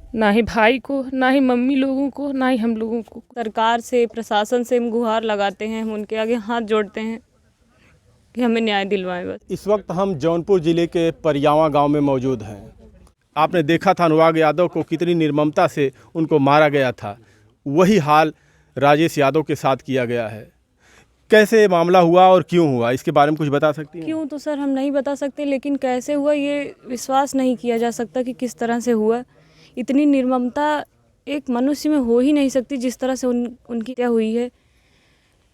ना ही भाई को, ना ही मम्मी लोगों को, ना ही हम लोगों को। सरकार से, प्रशासन से हम गुहार लगाते हैं, हम उनके आगे हाथ जोड़ते हैं कि हमें न्याय दिलवाएं बस। इस वक्त हम जौनपुर ज़िले के परियावा गांव में मौजूद हैं। आपने देखा था अनुराग यादव को कितनी निर्ममता से उनको मारा गया था, वही हाल राजेश यादव के साथ किया गया है। कैसे मामला हुआ और क्यों हुआ, इसके बारे में कुछ बता सकती हैं? क्यों तो सर हम नहीं बता सकते, लेकिन कैसे हुआ ये विश्वास नहीं किया जा सकता कि किस तरह से हुआ। इतनी निर्ममता एक मनुष्य में हो ही नहीं सकती जिस तरह से उनकी हत्या हुई है।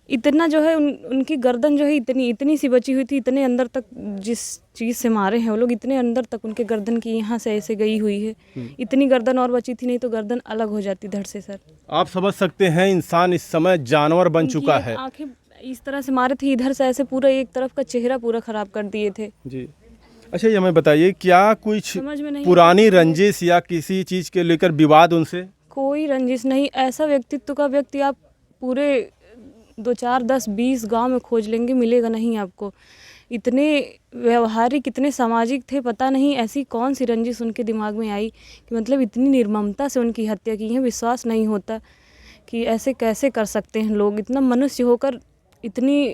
इतना जो है उनकी गर्दन जो है इतनी सी बची हुई थी, इतने अंदर तक जिस चीज़ से मारे हैं वो लोग, इतने अंदर तक उनके गर्दन की यहाँ से ऐसे गई हुई है। इतनी गर्दन और बची थी, नहीं तो गर्दन अलग हो जाती धड़ से सर। आप समझ सकते हैं इंसान इस समय जानवर बन चुका है। आंखें इस तरह से मारे थे, इधर से ऐसे पूरा एक तरफ का चेहरा पूरा खराब कर दिए थे जी। अच्छा, ये हमें बताइए, क्या कुछ समझ में नहीं पुरानी रंजिश या किसी चीज़ के लेकर विवाद उनसे? कोई रंजिश नहीं। ऐसा व्यक्तित्व का व्यक्ति आप पूरे 2, 4, 10, 20 गांव में खोज लेंगे, मिलेगा नहीं आपको। इतने व्यवहारिक, इतने सामाजिक थे, पता नहीं ऐसी कौन सी रंजिश उनके दिमाग में आई कि मतलब इतनी निर्ममता से उनकी हत्या की है। विश्वास नहीं होता कि ऐसे कैसे कर सकते हैं लोग, इतना मनुष्य होकर इतनी,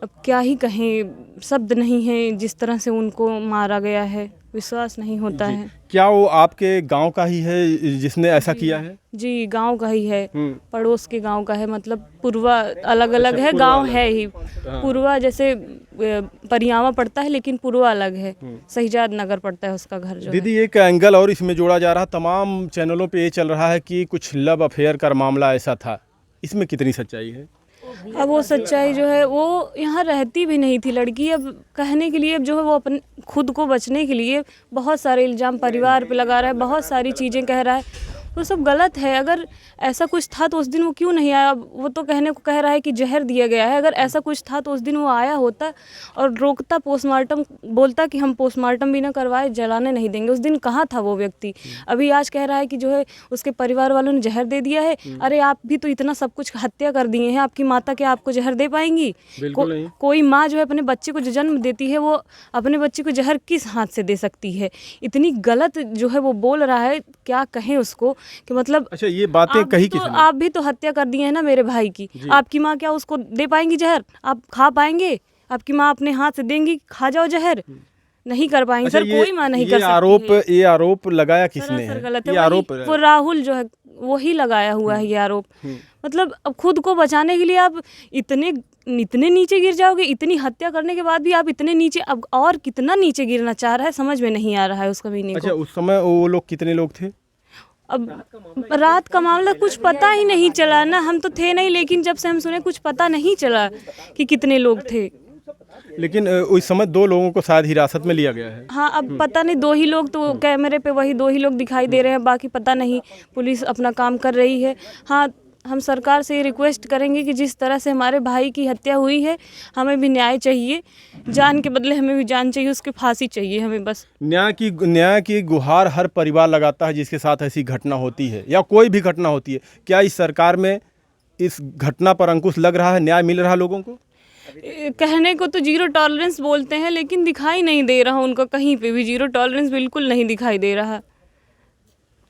अब क्या ही कहें, शब्द नहीं है जिस तरह से उनको मारा गया है। विश्वास नहीं होता है। क्या वो आपके गांव का ही है जिसने ऐसा किया है? जी, गांव का ही है, पड़ोस के गांव का है। मतलब पुरवा अलग अलग है, गांव है ही। पुरवा जैसे परियावा पड़ता है, लेकिन पुरवा अलग है, शहीजाद नगर पड़ता है उसका घर जो दीदी, एक एंगल और इसमें जोड़ा जा रहा, तमाम चैनलों पे ये चल रहा है कि कुछ लव अफेयर का मामला ऐसा था, इसमें कितनी सच्चाई है? अब वो सच्चाई जो है, वो यहाँ रहती भी नहीं थी लड़की। अब कहने के लिए, अब जो है वो अपने खुद को बचने के लिए बहुत सारे इल्ज़ाम परिवार पे लगा रहा है, बहुत सारी चीज़ें कह रहा है, वो सब गलत है। अगर ऐसा कुछ था तो उस दिन वो क्यों नहीं आया? वो तो कहने को कह रहा है कि जहर दिया गया है। अगर ऐसा कुछ था तो उस दिन वो आया होता और रोकता, पोस्टमार्टम बोलता कि हम पोस्टमार्टम भी ना करवाए, जलाने नहीं देंगे। उस दिन कहाँ था वो व्यक्ति? अभी आज कह रहा है कि जो है उसके परिवार वालों ने जहर दे दिया है। अरे आप भी तो इतना सब कुछ हत्या कर दिए हैं, आपकी माता क्या आपको जहर दे पाएंगी? कोई माँ जो है अपने बच्चे को जो जन्म देती है, वो अपने बच्चे को जहर किस हाथ से दे सकती है? इतनी गलत जो है वो बोल रहा है, क्या कहें उसको कि मतलब। अच्छा, ये बातें कही किसने? आप भी तो हत्या कर दिए हैं ना मेरे भाई की। आपकी माँ क्या उसको दे पाएंगी जहर? आप खा पाएंगे? आपकी माँ अपने हाथ से देंगी, खा जाओ जहर? नहीं कर पाएंगे। अच्छा, सर कोई माँ नहीं कर सकती है। ये आरोप लगाया किसने है? है? गलत है। ये आरोप वो राहुल जो है वही लगाया हुआ है ये आरोप। मतलब अब खुद को बचाने के लिए आप इतने नीचे गिर जाओगे। इतनी हत्या करने के बाद भी आप इतने नीचे, अब और कितना नीचे गिरना चाह रहा है समझ में नहीं आ रहा है उसका मीनिंग। अच्छा, उस समय वो लोग कितने लोग थे? अब रात का मामला कुछ पता ही नहीं चला ना, हम तो थे नहीं, लेकिन जब से हम सुने कुछ पता नहीं चला कि कितने लोग थे। लेकिन उस समय 2 लोगों को शायद हिरासत में लिया गया है। हाँ, अब पता नहीं, 2 ही लोग तो कैमरे पे वही 2 ही लोग दिखाई दे रहे हैं, बाकी पता नहीं। पुलिस अपना काम कर रही है। हाँ, हम सरकार से ये रिक्वेस्ट करेंगे कि जिस तरह से हमारे भाई की हत्या हुई है, हमें भी न्याय चाहिए। जान के बदले हमें भी जान चाहिए, उसकी फांसी चाहिए हमें बस। न्याय की गुहार हर परिवार लगाता है जिसके साथ ऐसी घटना होती है या कोई भी घटना होती है। क्या इस सरकार में इस घटना पर अंकुश लग रहा है? न्याय मिल रहा है लोगों को? कहने को तो 0 टॉलरेंस बोलते हैं, लेकिन दिखाई नहीं दे रहा उनको कहीं पे भी। 0 टॉलरेंस बिल्कुल नहीं दिखाई दे रहा।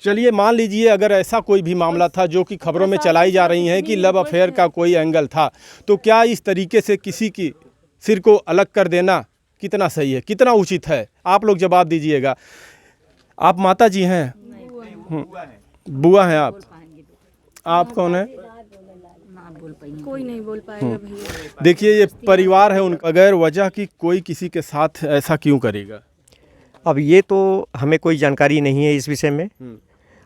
चलिए, मान लीजिए अगर ऐसा कोई भी मामला था जो कि खबरों में चलाई जा रही हैं कि लव अफेयर का कोई एंगल था, तो क्या इस तरीके से किसी की सिर को अलग कर देना कितना सही है, कितना उचित है? आप लोग जवाब दीजिएगा। आप माता जी हैं? बुआ हैं आप कौन है? कोई नहीं बोल पाएगा भैया। देखिए, ये परिवार है उनका, अगर वजह कि कोई किसी के साथ ऐसा क्यों करेगा? अब ये तो हमें कोई जानकारी नहीं है इस विषय में।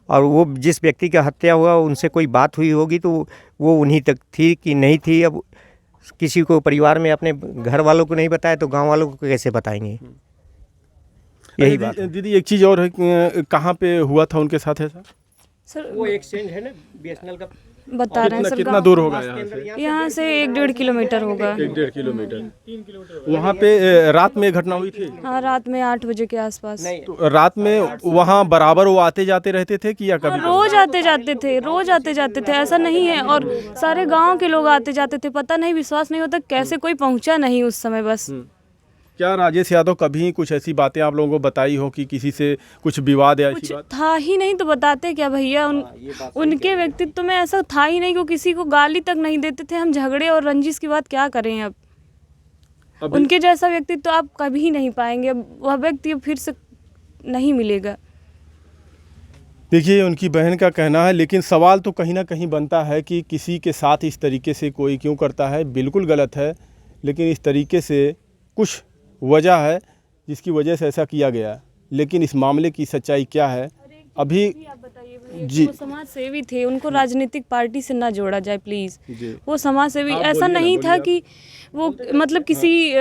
और वो जिस व्यक्ति का हत्या हुआ उनसे कोई बात हुई होगी तो वो उन्हीं तक थी कि नहीं थी। अब किसी को परिवार में अपने घर वालों को नहीं बताया तो गांव वालों को कैसे बताएंगे? यही बात है। दीदी, एक चीज़ और है, कहाँ पे हुआ था उनके साथ ऐसा? सर वो एक्सचेंज है ना BSNL का, बता रहे हैं सर। कितना दूर होगा यहाँ से 1-1.5 किलोमीटर होगा। 1-1.5 किलोमीटर। वहाँ पे रात में घटना हुई थी? हाँ, रात में 8 बजे के आसपास। तो रात में वहाँ बराबर वो आते जाते रहते थे कि या कभी? रोज आते जाते थे, ऐसा नहीं है। और सारे गांव के लोग आते जाते थे। पता नहीं, विश्वास नहीं होता कैसे कोई पहुंचा नहीं उस समय बस। क्या राजेश यादव कभी कुछ ऐसी बातें आप लोगों को बताई हो कि किसी से कुछ विवाद या कुछ ऐसी बात? था ही नहीं तो बताते क्या भैया। उनके व्यक्तित्व में ऐसा था ही नहीं कि वो किसी को गाली तक नहीं देते थे। हम झगड़े और रंजिश की बात क्या करें अब। उनके जैसा व्यक्तित्व आप कभी नहीं पाएंगे। अब वह व्यक्ति फिर से नहीं मिलेगा। देखिए उनकी बहन का कहना है, लेकिन सवाल तो कहीं ना कहीं बनता है कि किसी के साथ इस तरीके से कोई क्यों करता है। बिल्कुल गलत है, लेकिन इस तरीके से कुछ वजह है जिसकी वजह से ऐसा किया गया। लेकिन इस मामले की सच्चाई क्या है अभी आप बताइए भैया, जी। वो समाज सेवी थे, उनको राजनीतिक पार्टी से ना जोड़ा जाए प्लीज़। जी। वो समाज सेवी आप ऐसा बोलिए ना, नहीं बोलिए था आप। कि वो मतलब किसी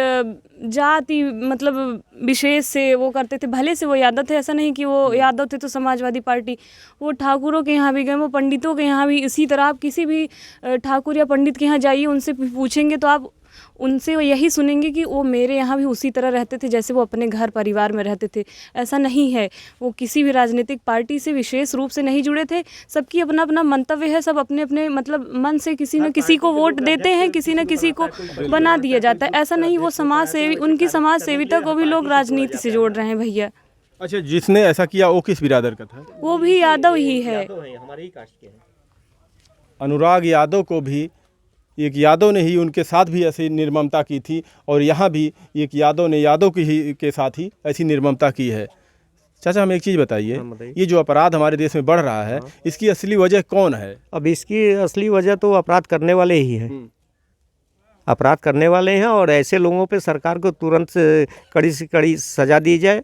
जाति मतलब विशेष से वो करते थे। भले से वो यादव थे, ऐसा नहीं कि वो यादव थे तो समाजवादी पार्टी। वो ठाकुरों के यहाँ भी गए, वो पंडितों के यहाँ भी इसी तरह। आप किसी भी ठाकुर या पंडित के यहाँ जाइए, उनसे पूछेंगे तो आप उनसे यही सुनेंगे कि वो मेरे यहाँ भी उसी तरह रहते थे जैसे वो अपने घर परिवार में रहते थे। ऐसा नहीं है, वो किसी भी राजनीतिक पार्टी से विशेष रूप से नहीं जुड़े थे। सबकी अपना अपना मंतव्य है, सब अपने अपने मतलब मन से किसी न किसी को वोट देते हैं, किसी न किसी को बना दिया जाता है। ऐसा नहीं, वो समाज सेवी, उनकी समाज सेविता को भी लोग राजनीति से जोड़ रहे हैं भैया। अच्छा, जिसने ऐसा किया वो किस बिरादर का था? वो भी यादव ही है। हमारे ही कास्ट के हैं। अनुराग यादव को भी एक यादव ने ही उनके साथ भी ऐसी निर्ममता की थी, और यहाँ भी एक यादव ने यादव की ही के साथ ही ऐसी निर्ममता की है। चाचा हमें एक चीज़ बताइए, बताइए। ये जो अपराध हमारे देश में बढ़ रहा है, इसकी असली वजह कौन है? अब इसकी असली वजह तो अपराध करने वाले ही हैं। अपराध करने वाले हैं, और ऐसे लोगों पे सरकार को तुरंत से कड़ी से कड़ी सज़ा दी जाए,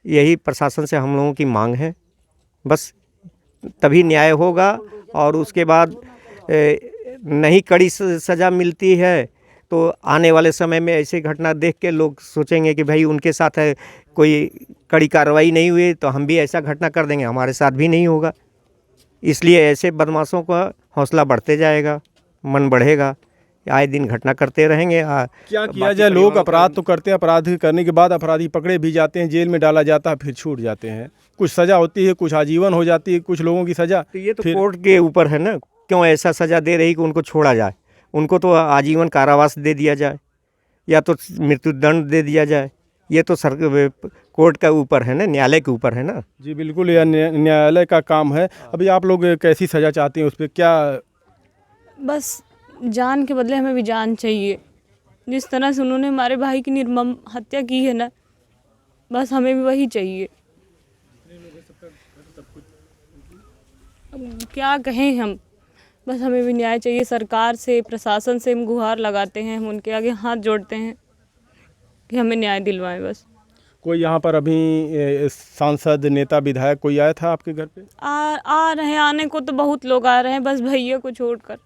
यही प्रशासन से हम लोगों की मांग है। बस तभी न्याय होगा। और उसके बाद नहीं कड़ी सज़ा मिलती है तो आने वाले समय में ऐसी घटना देख के लोग सोचेंगे कि भाई उनके साथ है कोई कड़ी कार्रवाई नहीं हुई तो हम भी ऐसा घटना कर देंगे, हमारे साथ भी नहीं होगा। इसलिए ऐसे बदमाशों का हौसला बढ़ते जाएगा, मन बढ़ेगा, आए दिन घटना करते रहेंगे। क्या किया जाए? लोग अपराध तो करते हैं, अपराध करने के बाद अपराधी पकड़े भी जाते हैं, जेल में डाला जाता है, फिर छूट जाते हैं। कुछ सज़ा होती है, कुछ आजीवन हो जाती है, कुछ लोगों की सज़ा। तो ये तो फिर कोर्ट के ऊपर है ना, क्यों ऐसा सज़ा दे रही कि उनको छोड़ा जाए। उनको तो आजीवन कारावास दे दिया जाए या तो मृत्युदंड दे दिया जाए। ये तो कोर्ट के ऊपर है ना, न्यायालय के ऊपर है ना। जी बिल्कुल, यह न्यायालय का काम है। अभी आप लोग कैसी सज़ा चाहते हैं? उस पर क्या? बस जान के बदले हमें भी जान चाहिए। जिस तरह से उन्होंने हमारे भाई की निर्मम हत्या की है ना, बस हमें भी वही चाहिए। अब क्या कहें हम, बस हमें भी न्याय चाहिए। सरकार से, प्रशासन से हम गुहार लगाते हैं, हम उनके आगे हाथ जोड़ते हैं कि हमें न्याय दिलवाएं बस। कोई यहाँ पर अभी सांसद, नेता, विधायक कोई आया था आपके घर पे? आ रहे हैं, आने को तो बहुत लोग आ रहे हैं, बस भैया को छोड़कर।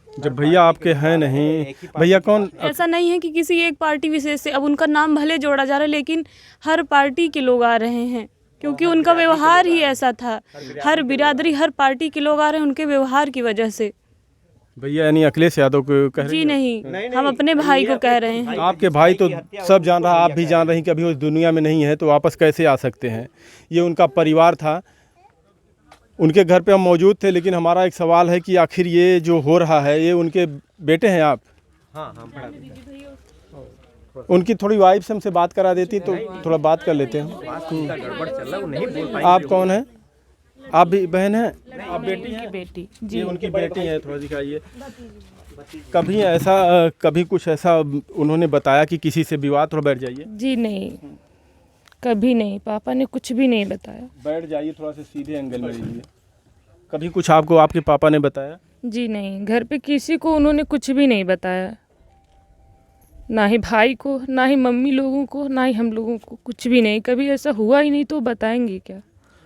जब भैया आपके हैं नहीं, भैया कौन? ऐसा नहीं है कि किसी एक पार्टी विशेष से, अब उनका नाम भले जोड़ा जा रहा है लेकिन हर पार्टी के लोग आ रहे हैं, क्योंकि उनका व्यवहार ही ऐसा था। हर बिरादरी, हर पार्टी के लोग आ रहे हैं उनके व्यवहार की वजह से। भैया यानी अखिलेश यादव को कह रहे जी हैं? नहीं, हम अपने भाई को कह रहे हैं। आपके भाई तो सब जान रहा, आप भी जान रही कि अभी उस दुनिया में नहीं है, तो वापस कैसे आ सकते हैं? ये उनका परिवार था, उनके घर पे हम मौजूद थे। लेकिन हमारा एक सवाल है कि आखिर ये जो हो रहा है, ये उनके बेटे हैं आप? हाँ। उनकी थोड़ी वाइफ से हमसे बात करा देती तो थोड़ा बात कर लेते हैं। गड़बड़ चल रहा, वो नहीं बोल पाएंगे। आप कौन हैं? आप भी बहन हैं? आप बेटी हैं? बेटी ये उनकी बेटी है, थोड़ा दिखाइए। कभी ऐसा, कभी कुछ ऐसा उन्होंने बताया कि किसी से विवाद? थोड़ा बैठ जाइए। जी नहीं, कभी नहीं, पापा ने कुछ भी नहीं बताया। बैठ जाइए, थोड़ा सा सीधे एंगल में रहिए। कभी कुछ आपको आपके पापा ने बताया? जी नहीं, घर पे किसी को उन्होंने कुछ भी नहीं बताया, ना ही भाई को, ना ही मम्मी लोगों को, ना ही हम लोगों को, कुछ भी नहीं। कभी ऐसा हुआ ही नहीं तो बताएंगे क्या?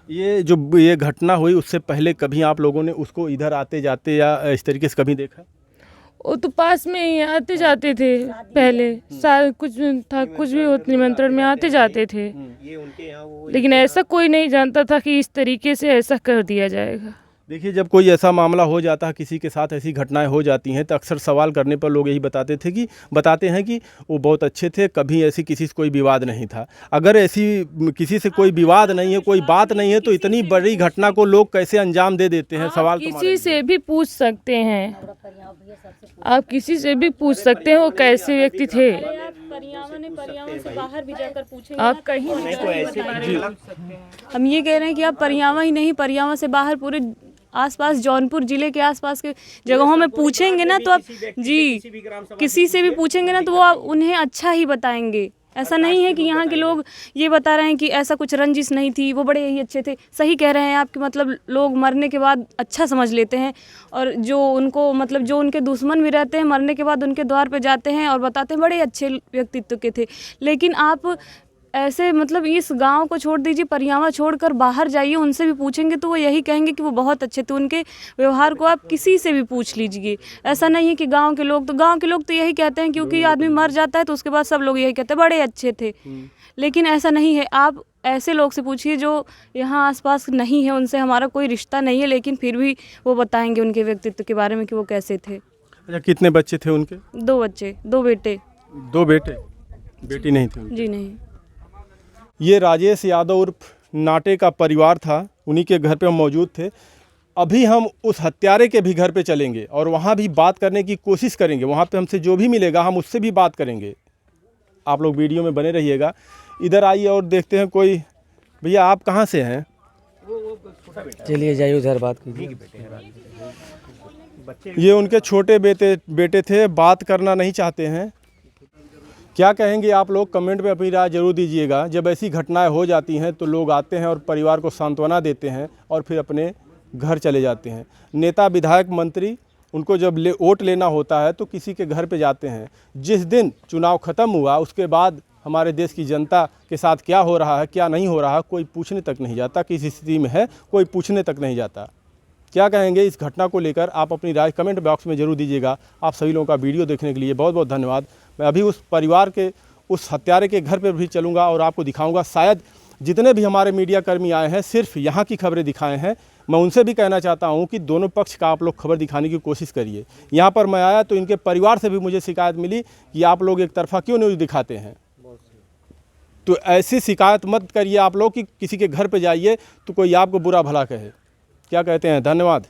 ये जो ये घटना हुई उससे पहले कभी आप लोगों ने उसको इधर आते जाते या इस तरीके से कभी देखा? वो तो पास में ही आते जाते थे पहले, साल कुछ था, कुछ भी होते निमंत्रण में आते जाते थे, ये उनके यहाँ वो लेकिन ऐसा कोई नहीं जानता था कि इस तरीके से ऐसा कर दिया जाएगा। देखिए, जब कोई ऐसा मामला हो जाता है, किसी के साथ ऐसी घटनाएं हो जाती हैं, तो अक्सर सवाल करने पर लोग यही बताते हैं कि वो बहुत अच्छे थे, कभी ऐसी किसी से कोई विवाद नहीं था। अगर ऐसी किसी से कोई विवाद नहीं है, कोई बात नहीं है, तो इतनी बड़ी घटना को लोग कैसे अंजाम दे देते हैं? सवाल किसी से भी पूछ सकते हैं, आप किसी से भी पूछ सकते हैं वो कैसे व्यक्ति थे। परियावा से बाहर भी जाकर पूछेंगे आप कहीं हम ये कह रहे हैं कि आप परियावा ही नहीं, परियावा से बाहर पूरे आसपास जौनपुर जिले के आसपास के जगहों में पूछेंगे ना तो आप किसी से भी पूछेंगे ना तो वो उन्हें अच्छा ही बताएंगे। ऐसा नहीं है कि यहाँ के लोग ये बता रहे हैं कि ऐसा कुछ रंजिश नहीं थी, वो बड़े ही अच्छे थे। सही कह रहे हैं आप कि मतलब लोग मरने के बाद अच्छा समझ लेते हैं, और जो उनको मतलब जो उनके दुश्मन भी रहते हैं मरने के बाद उनके द्वार पे जाते हैं और बताते हैं बड़े अच्छे व्यक्तित्व के थे। लेकिन आप ऐसे मतलब इस गांव को छोड़ दीजिए, परियावा छोड़कर बाहर जाइए, उनसे भी पूछेंगे तो वो यही कहेंगे कि वो बहुत अच्छे थे। उनके व्यवहार को आप किसी से भी पूछ लीजिए। ऐसा नहीं है कि गांव के लोग तो यही कहते हैं, क्योंकि आदमी मर जाता है तो उसके बाद सब लोग यही कहते हैं बड़े अच्छे थे। लेकिन ऐसा नहीं है। आप ऐसे लोग से पूछिए जो यहाँ आसपास नहीं है, उनसे हमारा कोई रिश्ता नहीं है, लेकिन फिर भी वो बताएंगे उनके व्यक्तित्व के बारे में कि वो कैसे थे। अच्छा, कितने बच्चे थे उनके? 2 बच्चे, 2 बेटे। 2 बेटे, बेटी नहीं थी उनकी? जी नहीं। ये राजेश यादव उर्फ नाटे का परिवार था, उन्हीं के घर पे हम मौजूद थे। अभी हम उस हत्यारे के भी घर पे चलेंगे और वहाँ भी बात करने की कोशिश करेंगे। वहाँ पे हमसे जो भी मिलेगा हम उससे भी बात करेंगे। आप लोग वीडियो में बने रहिएगा। इधर आइए और देखते हैं कोई। भैया आप कहाँ से हैं? चलिए जाइए उधर बात कीजिए। ये उनके छोटे बेटे थे, बात करना नहीं चाहते हैं। क्या कहेंगे आप लोग? कमेंट में अपनी राय जरूर दीजिएगा। जब ऐसी घटनाएं हो जाती हैं तो लोग आते हैं और परिवार को सांत्वना देते हैं और फिर अपने घर चले जाते हैं। नेता, विधायक, मंत्री, उनको जब वोट लेना होता है तो किसी के घर पे जाते हैं। जिस दिन चुनाव ख़त्म हुआ उसके बाद हमारे देश की जनता के साथ क्या हो रहा है, क्या नहीं हो रहा, कोई पूछने तक नहीं जाता। किस स्थिति में है कोई पूछने तक नहीं जाता। क्या कहेंगे इस घटना को लेकर? आप अपनी राय कमेंट बॉक्स में ज़रूर दीजिएगा। आप सभी लोगों का वीडियो देखने के लिए बहुत बहुत धन्यवाद। मैं अभी उस परिवार के, उस हत्यारे के घर पर भी चलूँगा और आपको दिखाऊँगा। शायद जितने भी हमारे मीडिया कर्मी आए हैं सिर्फ यहाँ की खबरें दिखाए हैं। मैं उनसे भी कहना चाहता हूँ कि दोनों पक्ष का आप लोग खबर दिखाने की कोशिश करिए। यहाँ पर मैं आया तो इनके परिवार से भी मुझे शिकायत मिली कि आप लोग एक तरफा क्यों न्यूज़ दिखाते हैं। तो ऐसी शिकायत मत करिए आप लोग कि किसी के घर पे जाइए तो कोई आपको बुरा भला कहे। क्या कहते हैं? धन्यवाद।